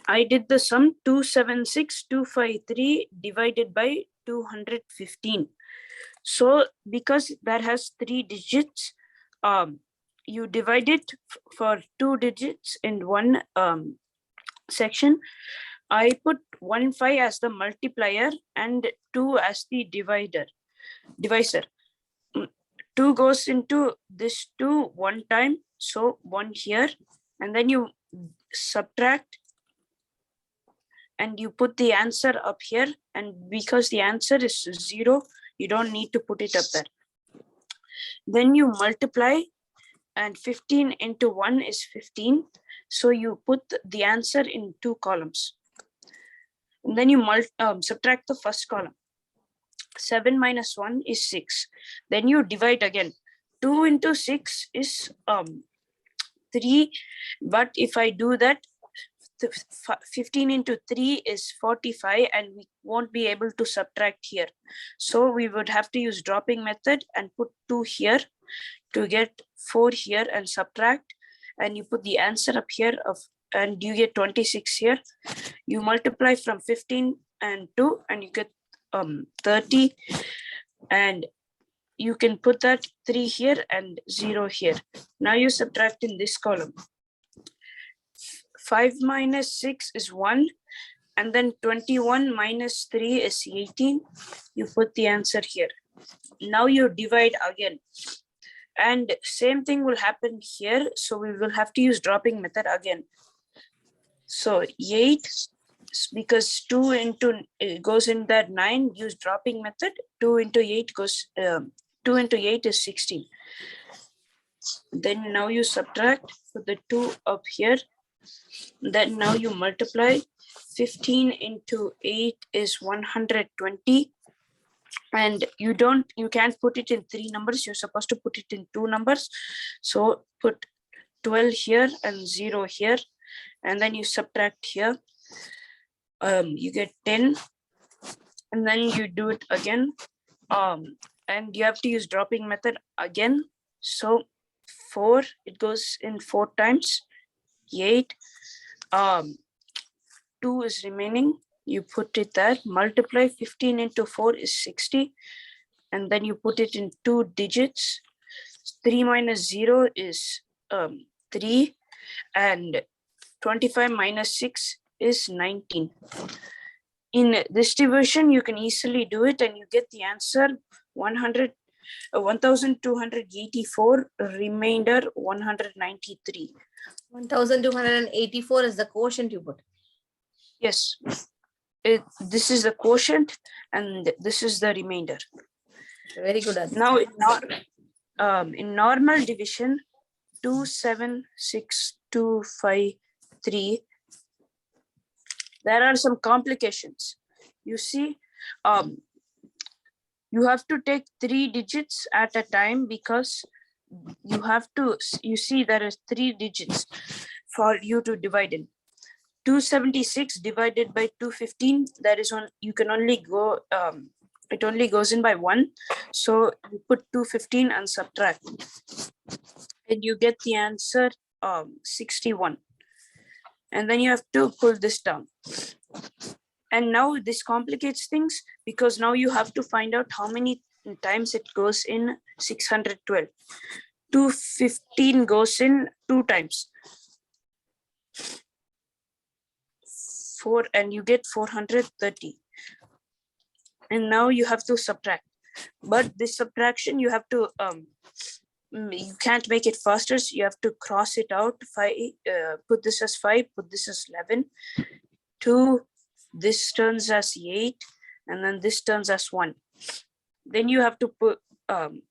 I did the sum 276253 divided by 215. So because that has 3 digits, you divide it for 2 digits in one section. I put 15 as the multiplier and 2 as the divisor. 2 goes into this 2 one time, so 1 here, and then you subtract and you put the answer up here, and because the answer is 0, you don't need to put it up there. Then you multiply, and 15 into 1 is 15, so you put the answer in 2 columns. And then you subtract the first column. 7 minus 1 is 6. Then you divide again. 2 into 6 is 3, but if I do that, 15 into 3 is 45, and we won't be able to subtract here. So we would have to use dropping method and put 2 here to get 4 here and subtract, and you put the answer up here and you get 26 here. You multiply from 15 and 2 and you get 30, and you can put that 3 here and 0 here. Now you subtract in this column. 5 minus 6 is 1, and then 21 minus 3 is 18. You put the answer here. Now you divide again, and same thing will happen here, so we will have to use dropping method again. So 8, because 2 into goes in that 9, use dropping method. 2 into 8 goes 2 into 8 is 16. Then now you subtract for the 2 up here. Then now you multiply. 15 into 8 is 120, and you can't put it in 3 numbers. You're supposed to put it in 2 numbers. So put 12 here and 0 here, and then you subtract here. You get 10, and then you do it again, and you have to use dropping method again. So 4, it goes in 4 times. 8, 2 is remaining. You put it there. Multiply. 15 into 4 is 60, and then you put it in 2 digits. 3 minus 0 is 3, and 25 minus 6 is 19. In this division, you can easily do it, and you get the answer 1284, remainder 193. 1284 is the quotient you put. Yes, this is the quotient, and this is the remainder. Very good, Aditya. Now, in normal division, 276,253, there are some complications. You see, you have to take 3 digits at a time, because you see there is 3 digits for you to divide in. 276 divided by 215, that is one, you can only go, it only goes in by 1. So you put 215 and subtract, and you get the answer 61. And then you have to pull this down. And now this complicates things, because now you have to find out how many times it goes in 612. 215 goes in 2 times. 4, and you get 430. And now you have to subtract. But this subtraction, you have to, you can't make it faster, so you have to cross it out. 5, put this as 5, put this as 11. 2, this turns as 8, and then this turns as 1. Then you have to put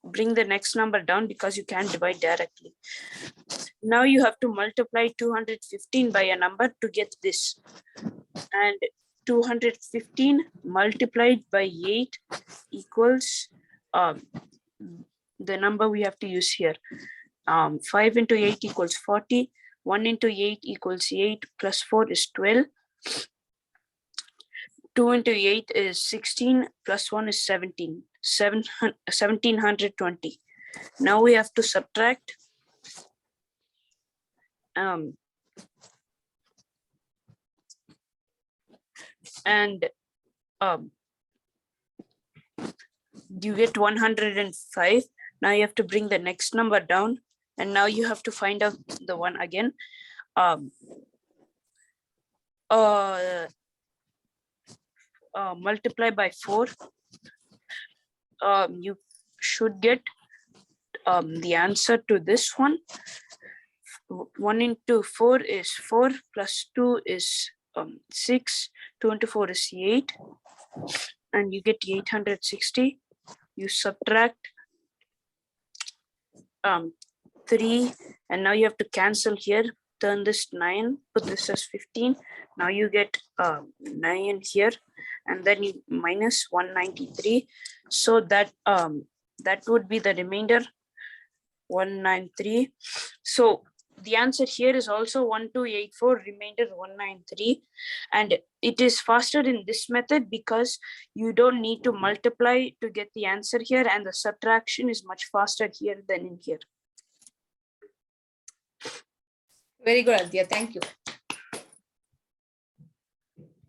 bring the next number down, because you can't divide directly. Now you have to multiply 215 by a number to get this, and 215 multiplied by 8 equals the number we have to use here. 5 into 8 equals 40. 1 into 8 equals 8, plus 4 is 12. 2 into 8 is 16, plus 1 is 17. 1720. Now we have to subtract. and you get 105. Now you have to bring the next number down, and now you have to find out the one again. Multiply by 4. You should get the answer to this one. 1 into 4 is 4, plus 2 is 6, 2 into 4 is 8, and you get 860. You subtract 3, and now you have to cancel here, turn this 9, put this as 15. Now you get 9 here, and then you minus 193. So that that would be the remainder, 193. So the answer here is also 1284, remainder 193. And it is faster in this method because you don't need to multiply to get the answer here, and the subtraction is much faster here than in here. Very good, Aditya. Thank you.